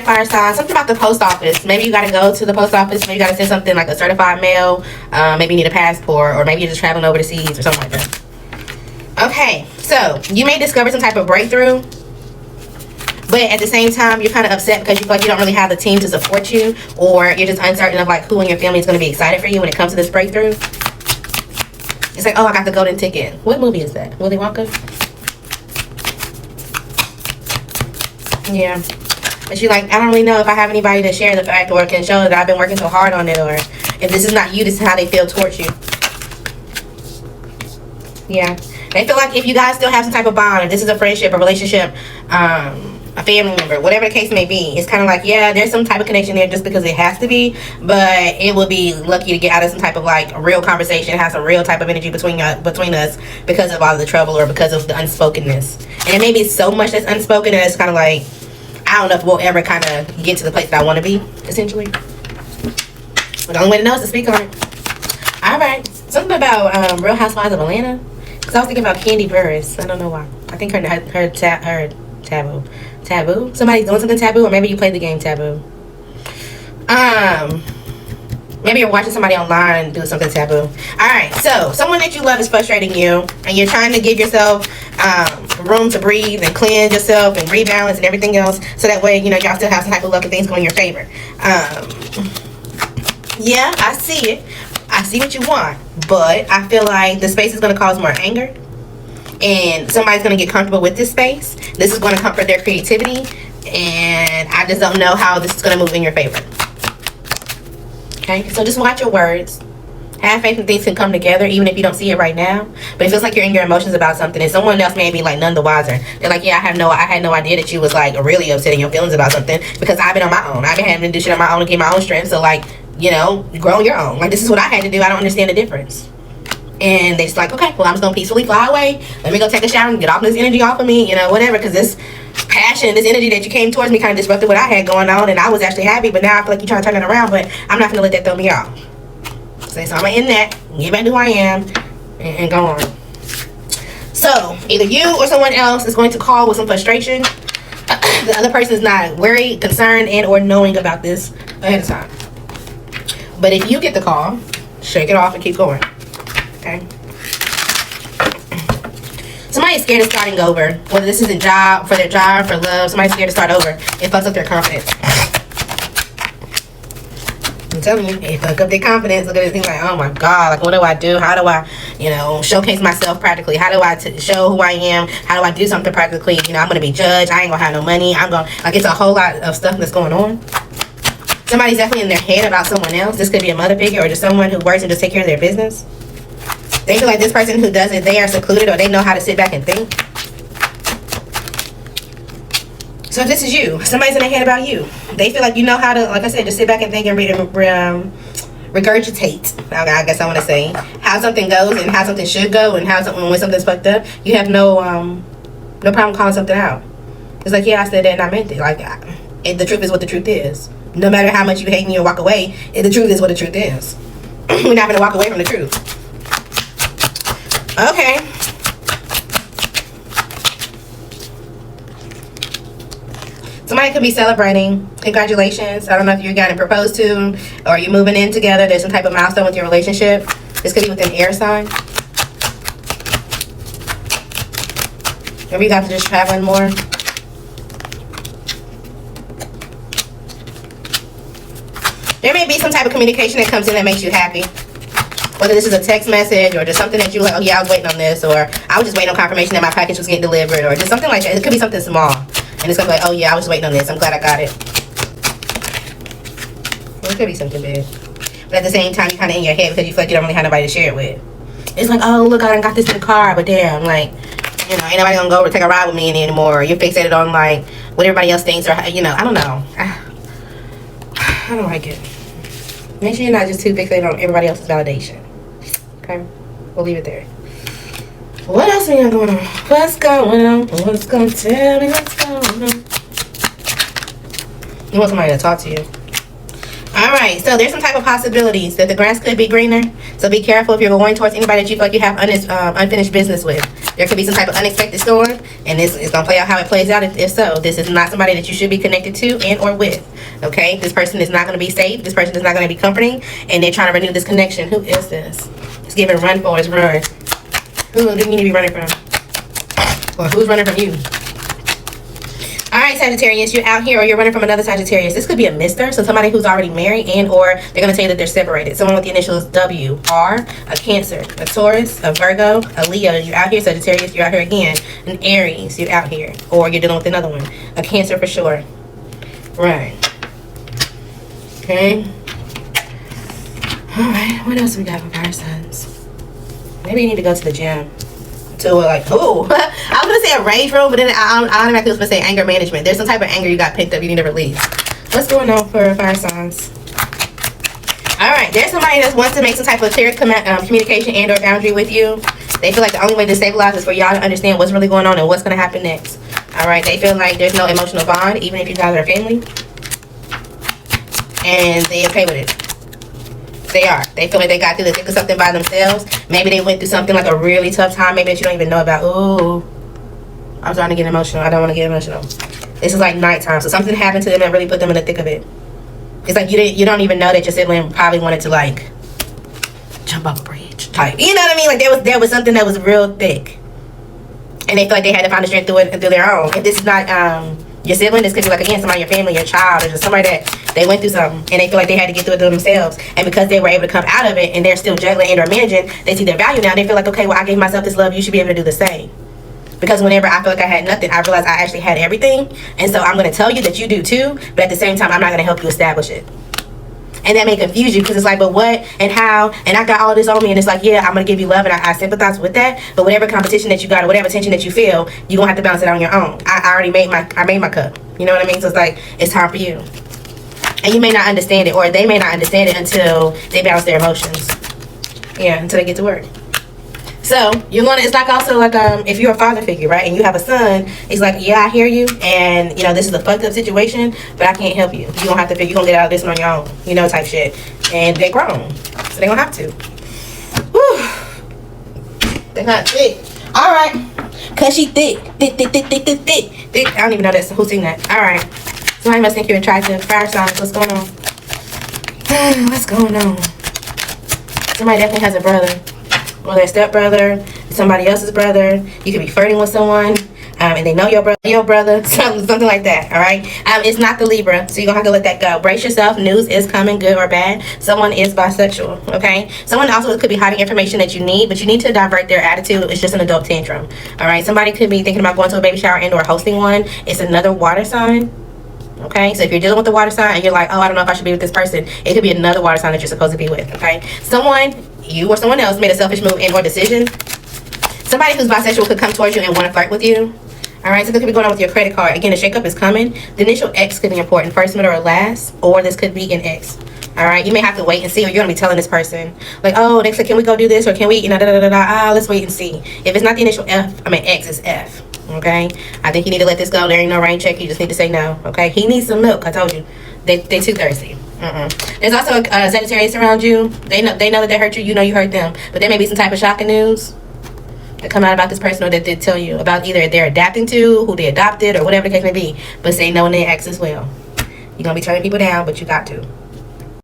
fire sign, something about the post office. Maybe you got to go to the post office. Maybe you got to send something like a certified mail. Maybe you need a passport, or maybe you're just traveling overseas or something like that. Okay, so you may discover some type of breakthrough, but at the same time, you're kind of upset because you feel like you don't really have the team to support you, or you're just uncertain of like who in your family is going to be excited for you when it comes to this breakthrough. It's like, oh, I got the golden ticket. What movie is that? Willy Wonka? Yeah. But you're like, I don't really know if I have anybody to share the fact or can show that I've been working so hard on it, or if this is not you, this is how they feel towards you. Yeah. They feel like if you guys still have some type of bond, if this is a friendship, a relationship, a family member, whatever the case may be, it's kind of like, yeah, there's some type of connection there just because it has to be, but it would be lucky to get out of some type of like real conversation, have some real type of energy between us because of all of the trouble or because of the unspokenness. And maybe it's so much that's unspoken and it's kind of like, I don't know if we'll ever kind of get to the place that I want to be, essentially. But the only way to know is to speak on it. Alright, something about Real Housewives of Atlanta. Because I was thinking about Candy Burris. I don't know why. I think her taboo. Somebody's doing something taboo, or maybe you played the game Taboo. Maybe you're watching somebody online do something taboo. Alright, so someone that you love is frustrating you, and you're trying to give yourself room to breathe and cleanse yourself and rebalance and everything else, so that way, you know, y'all still have some type of luck and things go in your favor. Yeah, I see it. I see what you want, but I feel like the space is going to cause more anger, and somebody's going to get comfortable with this space. This is going to comfort their creativity, and I just don't know how this is going to move in your favor. Okay, so just watch your words. Have faith and things can come together, even if you don't see it right now. But it feels like you're in your emotions about something, and someone else may be like none the wiser. They're like, yeah, I had no idea that you was like really upset in your feelings about something, because I've been on my own. I've been having to do shit on my own to get my own strength. So like, you know, grow on your own. Like, this is what I had to do. I don't understand the difference. And they just like, okay, well, I'm just gonna peacefully fly away. Let me go take a shower and get all this energy off of me, you know, whatever. Because this passion, this energy that you came towards me kind of disrupted what I had going on, and I was actually happy. But now I feel like you're trying to turn it around, but I'm not gonna let that throw me off. So I'm gonna end that, get back to who I am, and go on. So either you or someone else is going to call with some frustration. The other person is not worried, concerned, and or knowing about this ahead of time. But if you get the call, shake it off and keep going. Okay. Somebody's scared of starting over. Whether this is a job, for their job, for love, somebody's scared to start over. It fucks up their confidence. I'm telling you, it fucks up their confidence. Look at this thing like, oh my God, like what do I do? How do I, you know, showcase myself practically? How do I show who I am? How do I do something practically? You know, I'm going to be judged. I ain't going to have no money. I'm going to, like, it's a whole lot of stuff that's going on. Somebody's definitely in their head about someone else. This could be a mother figure or just someone who works and just take care of their business. They feel like this person who does it, they are secluded, or they know how to sit back and think. So if this is you, somebody's in their head about you. They feel like you know how to, like I said, just sit back and think and regurgitate. I guess I want to say how something goes and how something should go, and how something, when something's fucked up, you have no problem calling something out. It's like, yeah, I said that and I meant it. Like, the truth is what the truth is. No matter how much you hate me or walk away, the truth is what the truth is. We're not going to walk away from the truth. Okay. Somebody could be celebrating. Congratulations. I don't know if you're getting proposed to or you're moving in together. There's some type of milestone with your relationship. This could be with an air sign. Maybe you guys are just traveling more. There may be some type of communication that comes in that makes you happy. Whether this is a text message or just something that you like, oh yeah, I was waiting on this, or I was just waiting on confirmation that my package was getting delivered, or just something like that. It could be something small. And it's going to be like, oh yeah, I was waiting on this. I'm glad I got it. Well, it could be something big. But at the same time, you're kind of in your head because you feel like you don't really have nobody to share it with. It's like, oh, look, I done got this in the car, but damn, like, you know, ain't nobody going to go over to take a ride with me anymore. Or you're fixated on, like, what everybody else thinks, or, you know, I don't know. I don't like it. Make sure you're not just too fixated on everybody else's validation. Okay? We'll leave it there. What else we got going on? What's going on? What's going to tell me what's going on? You want somebody to talk to you. Alright, so there's some type of possibilities that the grass could be greener. So be careful if you're going towards anybody that you feel like you have unfinished business with. There could be some type of unexpected storm, and this is gonna play out how it plays out. If so, this is not somebody that you should be connected to and or with. Okay, this person is not gonna be safe. This person is not gonna be comforting, and they're trying to renew this connection. Who is this? It's giving run for its run. Who do you need to be running from? Or who's running from you? All right, Sagittarius, you're out here or you're running from another Sagittarius. This could be a mister, so somebody who's already married, and or they're going to tell you that they're separated. Someone with the initials W, R, a Cancer, a Taurus, a Virgo, a Leo. You're out here, Sagittarius. You're out here again. An Aries, you're out here. Or you're dealing with another one. A Cancer for sure. Right. Okay. All right, what else we got for fire signs? Maybe you need to go to the gym. To like, oh, I was gonna say a rage room, but then I automatically was gonna say anger management. There's some type of anger you got picked up, you need to release. What's going on for fire signs? All right, there's somebody that wants to make some type of clear communication and or boundary with you. They feel like the only way to stabilize is for y'all to understand what's really going on and what's gonna happen next. All right, they feel like there's no emotional bond, even if you guys are family, and they're okay with it. They are. They feel like they got through the thick of something by themselves. Maybe they went through something like a really tough time, maybe that you don't even know about. Ooh, I'm starting to get emotional. I don't want to get emotional. This is like nighttime, so something happened to them that really put them in the thick of it. It's like you don't even know that your sibling probably wanted to like jump off a bridge type. You know what I mean? Like there was something that was real thick, and they feel like they had to find the strength through it and through their own. If this is not your sibling, this could be like, again, somebody in your family, your child, or just somebody that they went through something and they feel like they had to get through it themselves. And because they were able to come out of it and they're still juggling and or managing, they see their value now. They feel like, okay, well, I gave myself this love. You should be able to do the same. Because whenever I feel like I had nothing, I realized I actually had everything. And so I'm going to tell you that you do too. But at the same time, I'm not going to help you establish it. And that may confuse you because it's like, but what and how? And I got all this on me. And it's like, yeah, I'm going to give you love and I sympathize with that. But whatever competition that you got or whatever tension that you feel, you're going to have to balance it on your own. I already made my cup. You know what I mean? So it's like, it's time for you. And you may not understand it, or they may not understand it until they balance their emotions. Yeah, until they get to work. So it's like also like if you're a father figure, right, and you have a son, it's like, yeah, I hear you, and this is a fucked up situation, but I can't help you. You're gonna have to you're gonna get out of this one on your own, type shit. And they're grown, so they're gonna have to. Whew. They're not thick. All right, cause she thick. I don't even know that's who's seen that. All right, somebody must think you're attractive. Fire signs. What's going on? What's going on? Somebody definitely has a brother. Or their stepbrother, somebody else's brother. You could be flirting with someone, and they know your brother, something like that. All right. It's not the Libra, so you're gonna have to let that go. Brace yourself. News is coming, good or bad. Someone is bisexual. Okay. Someone also could be hiding information that you need, but you need to divert their attitude. It's just an adult tantrum. All right. Somebody could be thinking about going to a baby shower and or hosting one. It's another water sign. Okay, so if you're dealing with the water sign and you're like, oh, I don't know if I should be with this person, it could be another water sign that you're supposed to be with. Okay, you or someone else made a selfish move and or decision. Somebody who's bisexual could come towards you and want to flirt with you. All right, so this could be going on with your credit card. Again, the shakeup is coming. The initial X could be important, first, middle, or last, or this could be an X. All right, you may have to wait and see, or you're gonna be telling this person like, oh, next, can we go do this, or can we, let's wait and see. If it's not the initial X, it's F. Okay, I think you need to let this go. There ain't no rain check. You just need to say no. Okay, he needs some milk. I told you, they too thirsty. There's also a Sagittarius around you. They know that they hurt you. You know you hurt them. But there may be some type of shocking news that come out about this person, or that they tell you about either they're adapting to, who they adopted, or whatever the case may be. But say no in their X as well. You're gonna be turning people down, but you got to.